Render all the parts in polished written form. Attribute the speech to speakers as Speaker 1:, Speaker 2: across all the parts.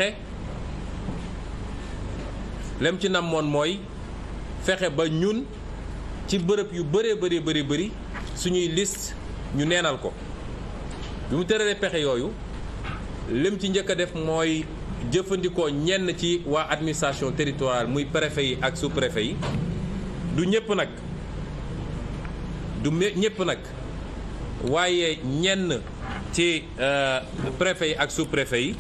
Speaker 1: pexe lem ci namoon mooy fexe ba ñun ci bërëb yu bëree bëri suñuy liste ñu neenal ko bi mu tëralee pexe yooyu lim ci njëkk a def mooy jëfandikoo ñenn ci waa administration territoriale muy préfet yi ak sous-préfet yi du ñëpp nag waaye ñenn ci préfet yi ak sous-préfet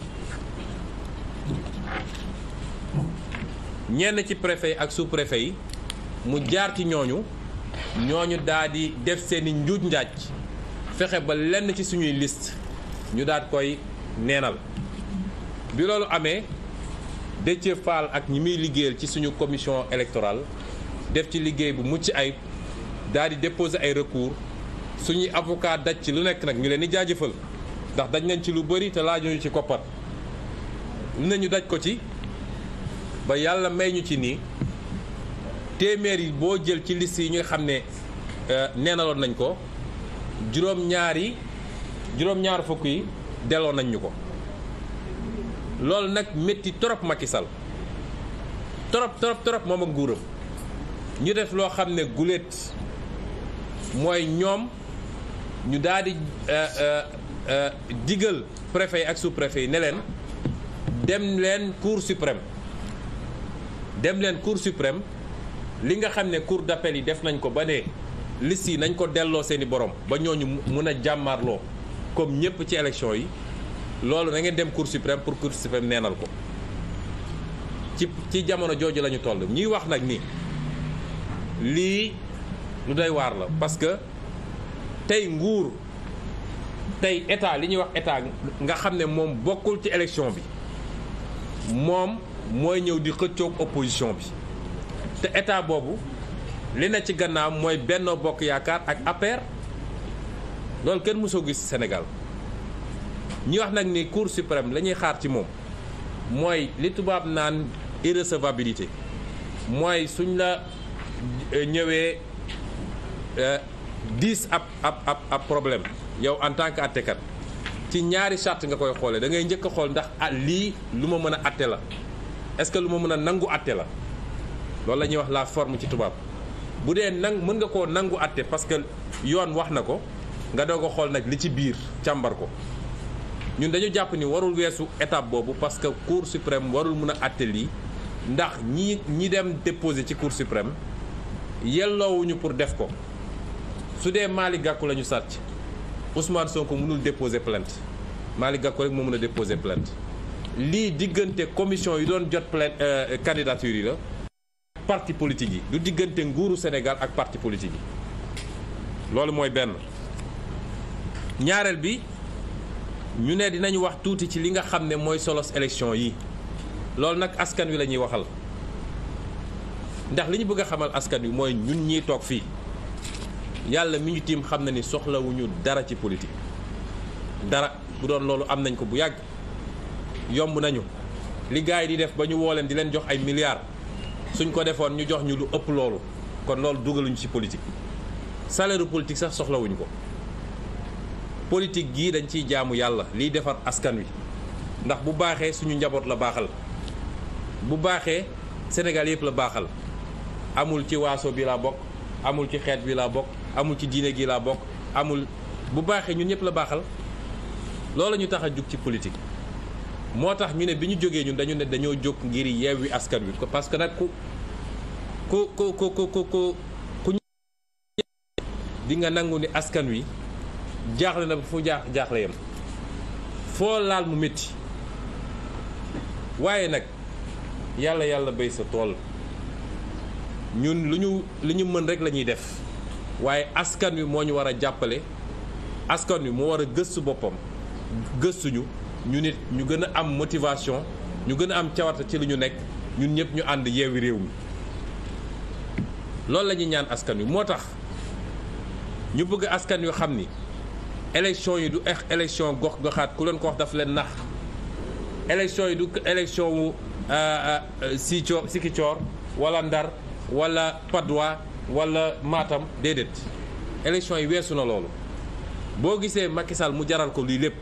Speaker 1: yi mu jaar ci ñooñu daal di def seeni njuuj njaaj fexe ba lenn ci suñuy liste ñu daal koy neenal bi loolu amee Déthié Fall ak ñi muy liggéeyal ci suñu commission électorale def ci liggéey bu mucc ayib daal di déposer ay recours suñuy avocat daj ci lu nekk nag ñu leen di jaajëfal ndax daj nañ ci lu bëri te laajuñu ci koppar lu ne ñu daj ko ci ba yàlla may ñu ci nii téeméer yi boo jël ci liste yi ñu xam ne neenaloon nañ ko juróom-ñaar fukk yi delloo nañ ñu ko loolu nag métti trop Macky Sall trop moom ak nguuram ñu def loo xam ne guléet mooy ñoom ñu daal di digal préfet yi ak sous-préfet yi ne leen dem leen cour suprême li nga xam ne cour d'appel yi def nañ ko ba ne liste yi nañ ko delloo seeni borom ba ñooñu mun a jàmmarloo comme ñëpp ci élection yi loolu na ngeen dem cour suprême pour cour suprême neenal ko ci jamono jooju la ñu toll ñuy wax nag ni lii lu doy waar la parce que tey nguur tey état li ñuy wax état nga xam ne moom bokkul ci élection bi moom mooy ñëw di xëccoog opposition bi te état boobu li na ci gannaaw mooy Benno Bokk Yaakaar ak APR loolu kenn mësoo gis Sénégal ñi wax nag ni Cour suprême la ñuy xaar ci moom mooy li tubaab naan irrecevabilité mooy suñ la ñëwee 10 ab problème yow en tant que àttekat ci ñaari charte nga koy xoolee da ngay njëkk a xool ndax lii lu ma mën a àtte la est-ce que lu ma mën a nangu àtte la loolu la ñuy wax la forme ci tubaab bu dee mën nga koo nangu àtte parce que yoon wax na ko nga doog a xool nag li ci biir càmbar ko ñun dañu jàpp ni warul weesu étape boobu parce que cour suprême warul mën a àtte lii ndax ñi dem déposer ci cour suprême yelloowuñu pour def ko su dee Malick Gakou la ñu sàcc Ousmane Sonko mënul déposer plainte Malick Gakou rek moo mën a déposer plainte lii diggante commission yi doon jot plainte candidature yi la parti politique yi du diggante nguuru Sénégal ak parti politique yi loolu mooy benn ñaareel bi ñu ne dinañu wax tuuti ci li nga xam ne mooy solos élection yi loolu nag askan wi la ñuy waxal ndax li ñu bëgg a xamal askan wi mooy ñun ñiy toog fii yàlla mi ñu tiim xam na ni soxlawuñu dara ci politique dara bu doon loolu am nañ ko bu yàgg yomb nañu li gars yi di def ba ñu woo leen di leen jox ay milliards suñ ko defoon ñu jox ñu lu ëpp loolu kon loolu dugaluñu ci politique salaire politique sax soxlawuñu ko politique gii dañ ciy jaamu yàlla liy defar askan wi ndax bu baaxee suñu njaboot la baaxal bu baaxee Sénégal yëpp la baaxal amul ci waaso bi laa bokk amul ci xeet bi laa bokk amul ci diine gi laa bokk amul bu baaxee ñun ñëpp la baaxal loolu la ñu tax a jug ci politique moo tax ñu ne bi ñu jógee ñun dañu ne dañoo jóg ngir yeewi askan wi parce que nag ku di nga nangu ni askan wi jaaxle na fu jaaxle yam foo laal mu métti waaye nag yàlla béy sa tool ñun lu ñu mën rek la ñuy def waaye askan wi moo ñu war a jàppale askan wi moo war a gëstu boppam gëstuñu ñu nit ñu gën a am motivation ñu gën a am cawarte ci li ñu nekk ñun ñëpp ñu ànd yeewi réew mi loolu la ñuy ñaan askan wi moo tax ñu bëgg askan wi xam ni élection yi du élection gox goxaat ku leen ko wax daf leen nax élection yi du élection wu Sikicoor wala Ndar wala Padois wala Matam déedéet élection yi weesu na loolu boo gisee Macky Sall mu jaral ko lii lépp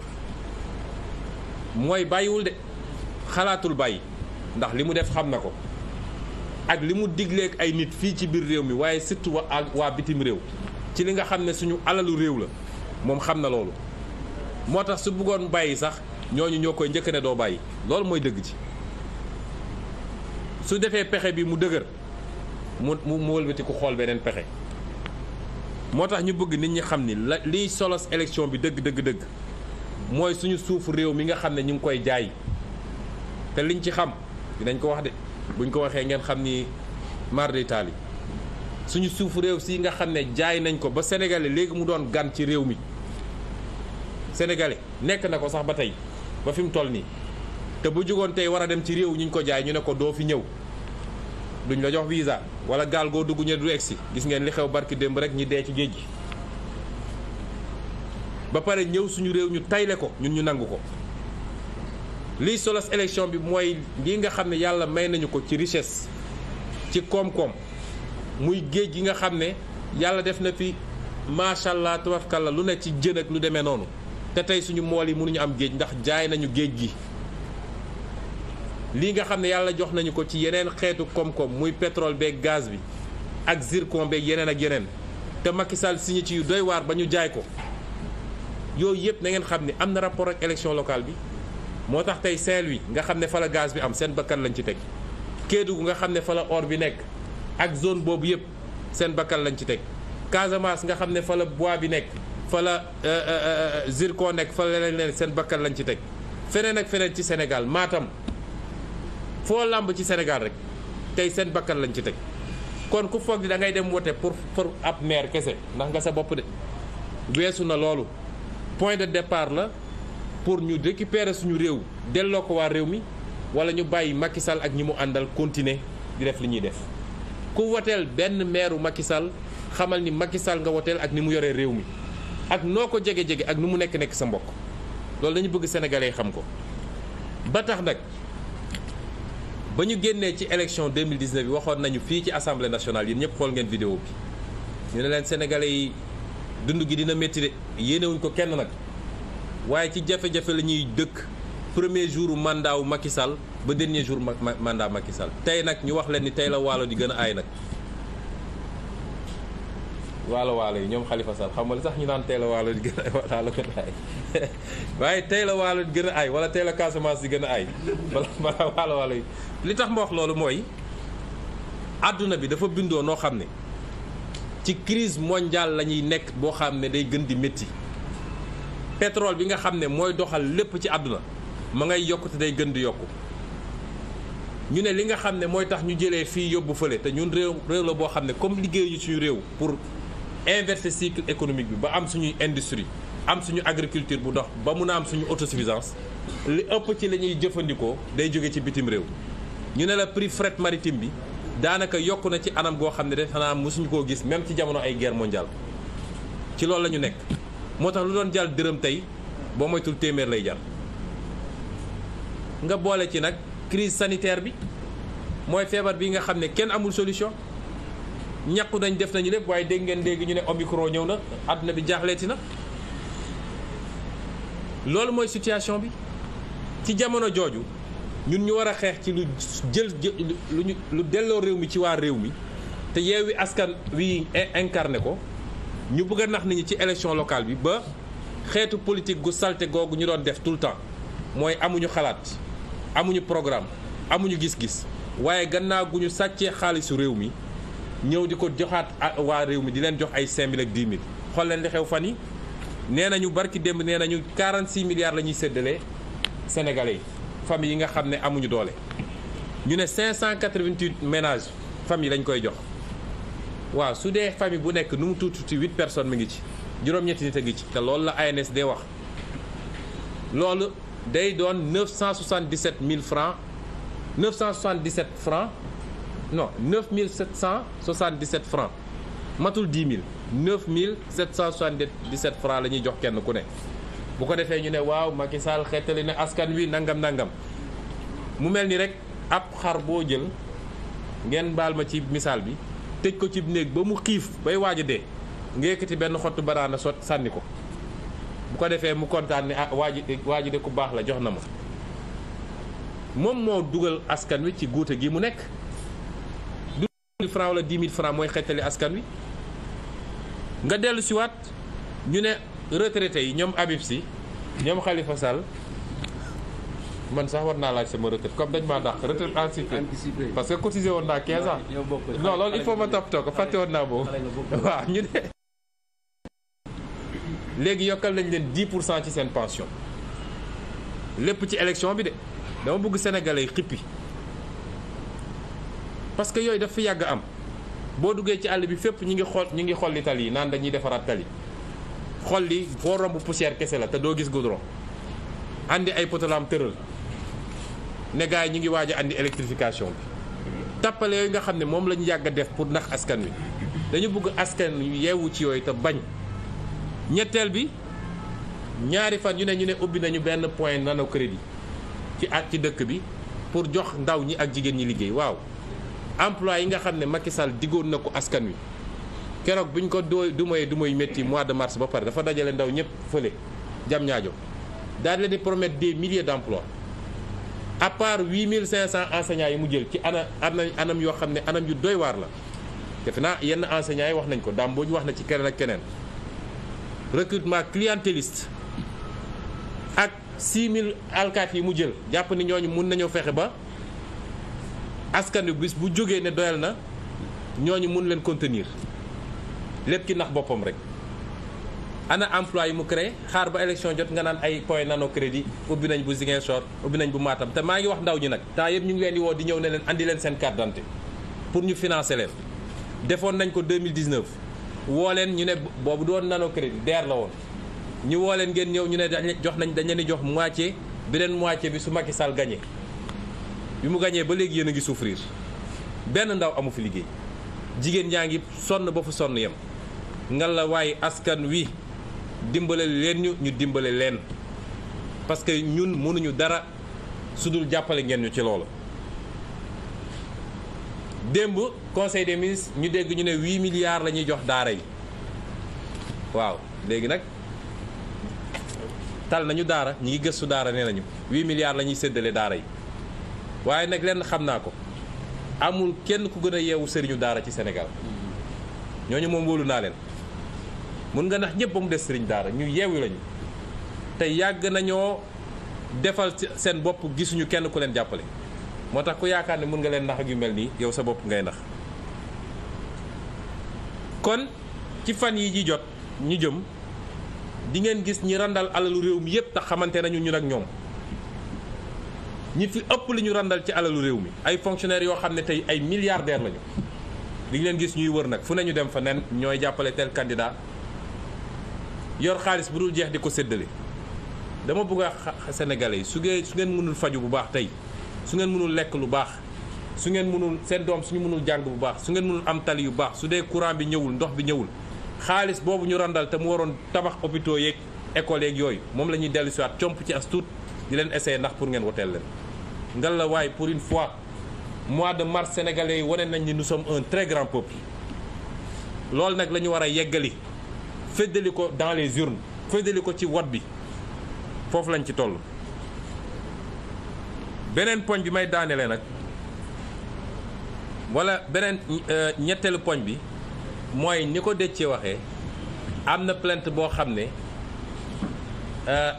Speaker 1: mooy bàyyiwul de xalaatul bàyyi ndax li mu def xam na ko ak li mu digleeg ay nit fii ci biir réew mi waaye surtout waa bitim réew ci li nga xam ne suñu alalu réew la moom xam na loolu moo tax su bëggoon bàyyi sax ñooñu ñoo koy njëkk ne doo bàyyi loolu mooy dëgg ci su defee pexe bi mu dëgër mu wëlbati ku xool beneen pexe moo tax ñu bëgg nit ñi xam ni liy solos élection bi dëgg mooy suñu suufu réew mi nga xam ne ñu ngi koy jaay te liñ ci xam dinañ ko wax de buñ ko waxee ngeen xam ni mar d'Italie suñu suufu réew si nga xam ne jaay nañ ko ba sénégalais léegi mu doon gan ci réew mi sénégalais nekk na ko sax ba tey ba fi mu toll nii te bu jógoon tey war a dem ci réew ñu ko jaay ñu ne ko doo fi ñëw duñ la jox visa wala gaal goo dugg ñu du egsi gis ngeen li xew barki démb rek ñi dee ci géej gi ba pare ñëw suñu réew ñu tayle ko ñun ñu nangu ko liy solos élection bi mooy lii nga xam ne yàlla may nañu ko ci richesse ci koom-koom muy géej gi nga xam ne yàlla def na fi macha allah tabaarkalla lu ne ci jën ak lu demee noonu te tey suñu mool yi mënuñu am géej ndax jaay nañu géej gi lii nga xam ne yàlla jox nañu ko ci yeneen xeetu koom-koom muy pétrole beeg gaz bi ak zircon beeg yeneen ak yeneen te Macky Sall signé ci yu doy waar ba ñu jaay ko yooyu yëpp na ngeen xam ne am na rapport ak élection locale bi moo tax tey Saint-Louis nga xam ne fa la gaz bi am seen bakkan lañ ci teg Kédougou nga xam ne fa la or bi nekk ak zone boobu yëpp seen bakkan lañ ci teg Casamance nga xam ne fa la bois bi nekk fa la zircon nekk fa la leen seen bakkan lañ ci teg feneen ak feneen ci Sénégal Matam foo làmb ci Sénégal rek tey seen bakkan lañ ci teg kon ku foog di da ngay dem wote pour ab maire kese ndax nga sa bopp de weesu na loolu point de départ la pour ñu récupérer suñu réew delloo ko waa réew mi wala ñu bàyyi Macky Sall ak ñi mu àndal continuer di def li ñuy def ku woteel benn maire u Macky Sall xamal ni Macky Sall nga woteel ak ni mu yoree réew mi ak noo ko jege-jege ak nu mu nekk sa mbokk loolu dañu bëgg sénégalais xam ko ba tax nag ba ñu génnee ci élection 2019 bi waxoon nañu fii ci assemblée nationale yéen ñëpp xool ngeen vidéo bi ñu ne leen sénégalais yi dund gi dina métti de yéenewuñ ko kenn nag waaye ci jafe-jafe la ñuy dëkk premier jour mandat wu Macky Sall ba dernier jour mandat Macky Sall tey nag ñu wax leen ni tey la waalo di gën a aay nag waalo yi ñoom Khalifa Sall xam nga li sax ñu naan tey la waalo di gën a aay waaye tey la waalo di gën a aay wala tey la Casamance di gën a aay bala waalo yi li tax ma wax loolu mooy àdduna bi dafa bindoo noo xam ne ci crise mondiale la ñuy nekk boo xam ne day gën di métti pétrole bi nga xam ne mooy doxal lépp ci àdduna ma ngay yokk te day gën di yokku ñu ne li nga xam ne mooy tax ñu jëlee fii yóbbu fële te ñun réew la boo xam ne comme liggéeyu suñu réew pour inverser cycle économique bi ba am suñuy industrie am suñu agriculture bu dox ba mun a am suñu autosuffisance li ëpp ci la ñuy jëfandikoo day jóge ci bitim réew ñu ne la prix fret maritime bi daanaka yokk na ci anam goo xam ne def xanaa mosuñu koo gis même ci jamono ay guerre mondiale ci loolu la ñu nekk moo tax lu doon jàll dërëm tey boo moytul téeméer lay jar nga boole ci nag crise sanitaire bi mooy feebar bi nga xam ne kenn amul solution ñàkku nañ def nañu lépp waaye dégg ngeen léegi ñu ne Omicron ñëw na àdduna bi jaaxleeti na loolu mooy situation bi ci jamono jooju ñun ñu war a xeex ci lu delloo réew mi ci waa réew mi te Yewwi Askan Wi incarné ko ñu bëgg a nax nit ñi ci élection locale bi ba xeetu politique gu salte googu ñu doon def tout le temps mooy amuñu xalaat amuñu programme amuñu gis-gis waaye gannaaw gu ñu sàccee xaalisu réew mi ñëw di ko joxaat waa réew mi di leen jox ay 5000 ak 10 000 xool leen li xew fan yi nee nañu barki démb nee nañu 46 milliards la ñuy séddalee sénégalais yi famille yi nga xam ne amuñu doole ñu ne 588 ménages famille lañ koy jox waaw su dee famille bu nekk nu mu tuuti 8 personnes mi ngi ci juróom-ñetti nit a ngi ci te loolu la ANSD wax loolu day doon 977 000 francs 977 francs non 9777 francs matul 10 000 9777 francs la ñuy jox kenn ku ne bu ko defee ñu ne waaw Macky Sall xeetali ne askan wi nangam mu mel ni rek ab xar boo jël ngeen baal ma ci misaal bi tëj ko ci néeg ba mu xiif bay waaj a dee nga yëkkati benn xottu banaana sànni ko bu ko defee mu kontaan ne waa ji de ku baax la jox na ma moom moo dugal askan wi ci guute gi mu nekk. du 1000 francs wala 10 000 francs mooy xettali askan wi. nga dellu si waat ñu ne retraités yi ñoom Habib Sy ñoom Khalifa Sall man sax war naa laaj sama retraite comme dañ maa dàq retraite anticipée parce que cotisé woon naa 15 ans non loolu il faut ma toppatoo ko fàtte woon naa boobu waaw ñu ne léegi yokkal nañ leen 10% ci seen pension lépp ci élection bi de dama bëgg sénégalais yi xippi parce que yooyu dafa yàgg am boo duggee ci àll bi fépp ñu ngi xolli tali yi naan dañuy defaraat tali xolli foo romb poussière kese la te doo gis goudron andi ay potolam tëral ne gars yi ñu ngi waaj a andi électrification bi tappale yooyu nga xam ne moom la ñu yàgg a def pour nax askan wi dañu bëgg askan wi yeewu ci yooyu te bañ. ñetteel bi ñaari fan ñu ne ubbi nañu benn point nano crédit ci dëkk bi pour jox ndaw ñi ak jigéen ñi liggéey waaw emploi yi nga xam ne Macky Sall diggoon na ko askan wi keroog bu ñu ko du mooy métti mois de mars ba pare dafa dajale ndaw ñëpp fële jam ñaajo daal leen di promettre des milliers d'emplois à part 8500 enseignants yi mu jël ci anam yoo xam ne anam yu doy waar la defe naa yenn enseignants yi wax nañ ko daam boo ñu wax na ci keneen ak keneen recrutement clientéliste ak 6000 alkaati yi mu jël jàpp ni ñooñu mun nañoo fexe ba askan wi bis bu jógee ne doyal na ñooñu mun leen contenir lépp ki nax boppam rek ana emploi yi mu créé xaar ba élection jot nga naan ay point nano crédit ubbi nañ bu Ziguinchor ubbi nañ bu Matam te maa ngi wax ndaw ñi nag temps yëpp ñu ngi leen di woo di ñëw ne leen andi leen seen carte d'identité pour ñu financer leen defoon nañ ko 2019 woo leen ñu ne boobu doon nano crédit DER la woon ñu woo leen ngeen ñëw ñu ne dañ leen di jox moitié beneen moitié bi su Macky Sall gagné bi mu gagné ba léegi yéen a ngi souffrir benn ndaw amu fi liggéey jigéen ñaa ngi sonn ba fu sonn yem ngal la waaye askan wi dimbale leen ñu dimbale leen parce que ñun mënuñu dara su dul jàppale ngeen ñu ci loolu. démb conseil des ministres ñu dégg ñu ne 8 milliards la ñuy jox daara yi waaw léegi nag tal nañu daara ñi ngi gëstu daara nee nañu 8 milliards la ñuy séddale daara yi waaye nag lenn xam naa ko amul kenn ku gën a yeewu sëriñu daara ci Sénégal ñooñu moom wóolu naa leen mun nga nax ñëpp ba mu des sëriñ daara ñu yeewu lañu te yàgg nañoo defal seen bopp gisuñu kenn ku leen jàppale moo tax ku yaakaar ne mun nga leen nax ak yu mel nii yow sa bopp ngay nax kon ci fan yi ji jot ñu jëm di ngeen gis ñi randal alalu réew mi yëpp tax xamante nañu ñun ak ñoom ñi fi ëpp li ñu randal ci alalu réew mi ay fonctionnaires yoo xam ne tey ay milliardaires lañu di ngeen gisñuy wër nag fu ne ñu dem fa nen ñooy jàppale tel candidat yor xaalis bu dul jeex di ko séddale dama bëgg a sénégalais yi su ngeen mënul faju bu baax tey su ngeen mënul lekk lu baax su ngeen mënul seen doom suñu mënul jàng bu baax su ngeen mënul am tali yu baax su dee courant bi ñëwul ndox bi ñëwul xaalis boobu ñu randal te mu waroon tabax hôpitaux yeeg école yeeg yooyu moom la ñuy dellu si waat comp ci as tuut di leen essayer ndax pour ngeen woteel leen ngal la waaye pour une fois mois de mars sénégalais yi wane nañ ni nous sommes un très grand peuple loolu nag la ñu war a yeggali féddali ko dans les urnes féddali ko ci vote bi foofu lañ ci toll. beneen poñ bi may daanelee nag wala beneen ñetteelu poñ bi mooy ni ko Déthié waxee am na plainte boo xam ne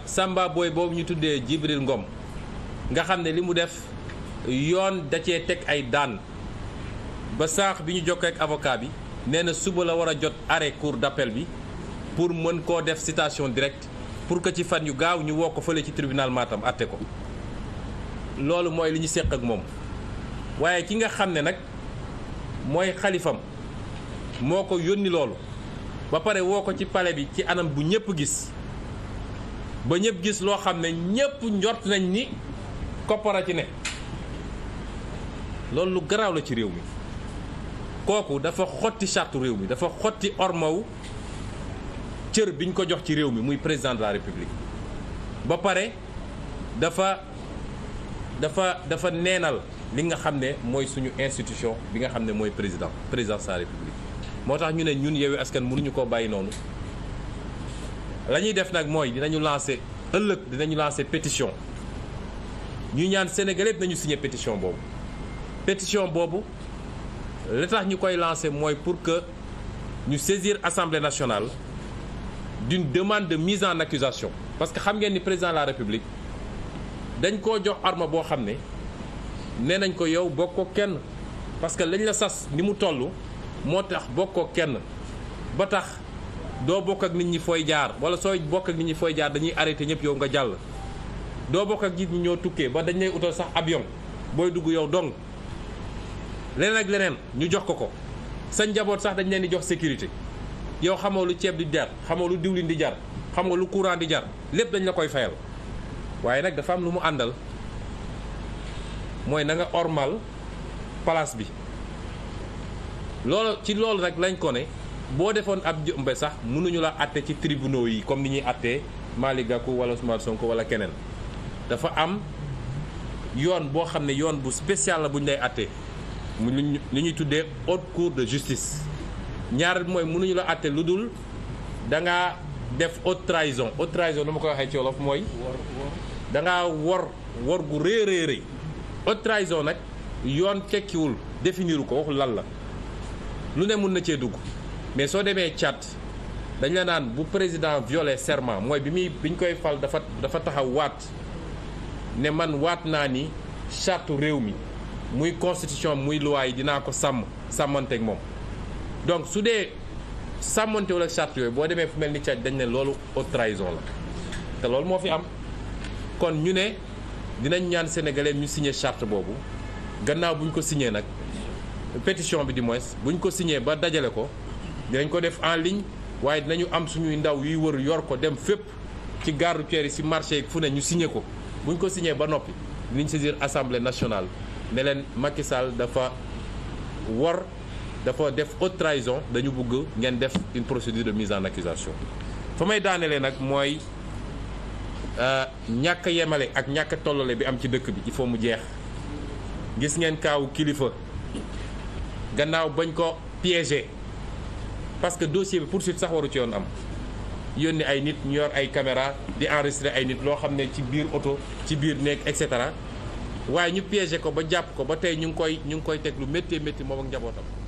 Speaker 1: Samba Boy boobu ñu tuddee Djibril Ngom nga xam ne li mu def yoon da cee teg ay daan ba sànq bi ñu jokkoo ak avocat bi nee na suba la war a jot arrêt cour d'appel bi pour mën koo def citation directe pour que ci fan yu gaaw ñu woo ko fële ci tribunal Matam atte ko loolu mooy li ñu séq ak moom waaye ki nga xam ne nag mooy xalifam moo ko yónni loolu ba pare woo ko ci palais bi ci anam bu ñëpp gis ba ñëpp gis loo xam ne ñëpp njort nañ ni koppara ci ne loolu lu garaaw la ci réew mi kooku dafa xotti charte réew mi dafa xotti ormaw cër biñ ko jox ci réew mi muy président de la république ba pare dafa neenal li nga xam ne mooy suñu institution bi nga xam ne mooy président de la république moo tax ñu ne ñun Yewwi Askan mënuñu koo bàyyi noonu la ñuy def nag mooy dinañu lancer pétition ñu ñaan Sénégalais nañu signé pétition boobu. pétition boobu li tax ñu koy lancé mooy pour que ñu saisir Assemblée nationale d'une demande de mise en accusation parce que xam ngeen ni président de la République dañ koo jox arme boo xam ne nee nañ ko yow bokkoo kenn parce que lañ la sas ni mu toll moo tax bokkoo kenn ba tax doo bokk ak nit ñi fooy jaar wala sooy bokk ak nit ñi fooy jaar dañuy arrêté ñëpp yow nga jàll doo bokk ak nit ñi ñoo tukkee ba dañ lay utal sax avion booy dugg yow dong leneen ak leneen ñu jox ko sa njaboot sax dañ leen di jox sécurité yow xamoo lu ceeb di jar xamoo lu diwlin di jar xamoo lu courant di jar lépp dañ la koy fayal waaye nag dafa am lu mu àndal mooy na nga ormal place bi loolu ci loolu nag lañ ko ne boo defoon ab jëmbe sax mënuñu la àtte ci tribunaux yi comme ni ñuy àttee Malick Gakou wala Ousmane Sonko wala keneen dafa am yoon boo xam ne yoon bu spécial la bu ñu lay àttee mu li ñuy tuddee haute cour de justice ñaar mooy mënuñu la àtte lu dul da ngaa def haute trahison dama koy waxee ci wolof mooy da ngaa wor gu rëy haute trahison nag yoon tekkiwul définiru ko waxul lan la lu ne mun na cee dugg mais soo demee Tchad dañ la naan bu président violé serment mooy biñ koy fal dafa taxaw waat ne man waat naa ni charte réew mi muy constitution muy loi yi dinaa ko sàmmanteeg moom donc su dee sàmmantewul ak charte yooyu boo demee fu mel ni Tchad dañ ne loolu haute trahison la te loolu moo fi am kon ñu ne dinañ ñaan sénégalais ñu signé charte boobu gannaaw bu ñu ko signé nag pétition bi du moins bu ñu ko signé ba dajale ko dinañ ko def en ligne waaye dinañu am suñuy ndaw yuy wër yor ko dem fépp ci gare routière yi ci marché yi fu ne ñu signé ko bu ñu ko signé ba noppi dinañ saisir assemblée nationale ne leen Macky Sall dafa def haute trahison dañu bëgg ngeen def une procédure de mise en accusation fa may daanelee nag mooy ñàkk a yemale ak ñàkk a tollale bi am ci dëkk bi il faut mu jeex gis ngeen kaawu kilifa gannaaw bañ ko piégé parce que dossier bi poursuite sax waru ci yoon am yónni ay nit ñu yor ay caméra di enregistrer ay nit loo xam ne ci biir oto ci biir néeg et cetera waaye ñu piégé ko ba jàpp ko ba tey ñu ngi koy teg lu métti moom ak njabootam.